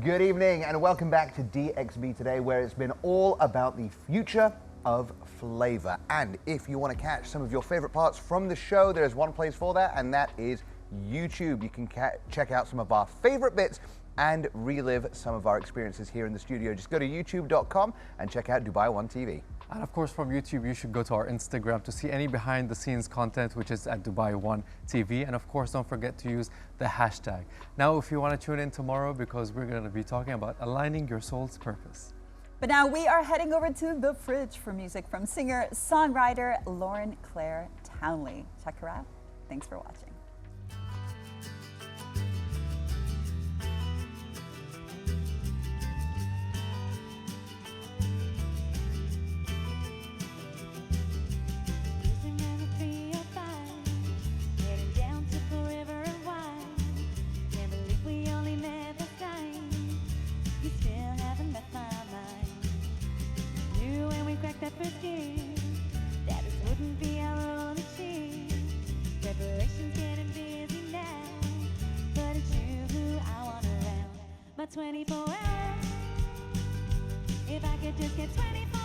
Good evening and welcome back to DXB Today, where it's been all about the future of flavor. And if you want to catch some of your favorite parts from the show, there's one place for that, and that is YouTube. You can check out some of our favorite bits and relive some of our experiences here in the studio. Just go to youtube.com and check out Dubai One TV. And of course, from YouTube, you should go to our Instagram to see any behind the scenes content, which is at Dubai One TV. And of course, don't forget to use the hashtag. Now, if you want to tune in tomorrow, because we're going to be talking about aligning your soul's purpose. But now we are heading over to the fridge for music from singer-songwriter Lauren Claire Townley. Check her out. Thanks for watching. But 24 hours, if I could just get 24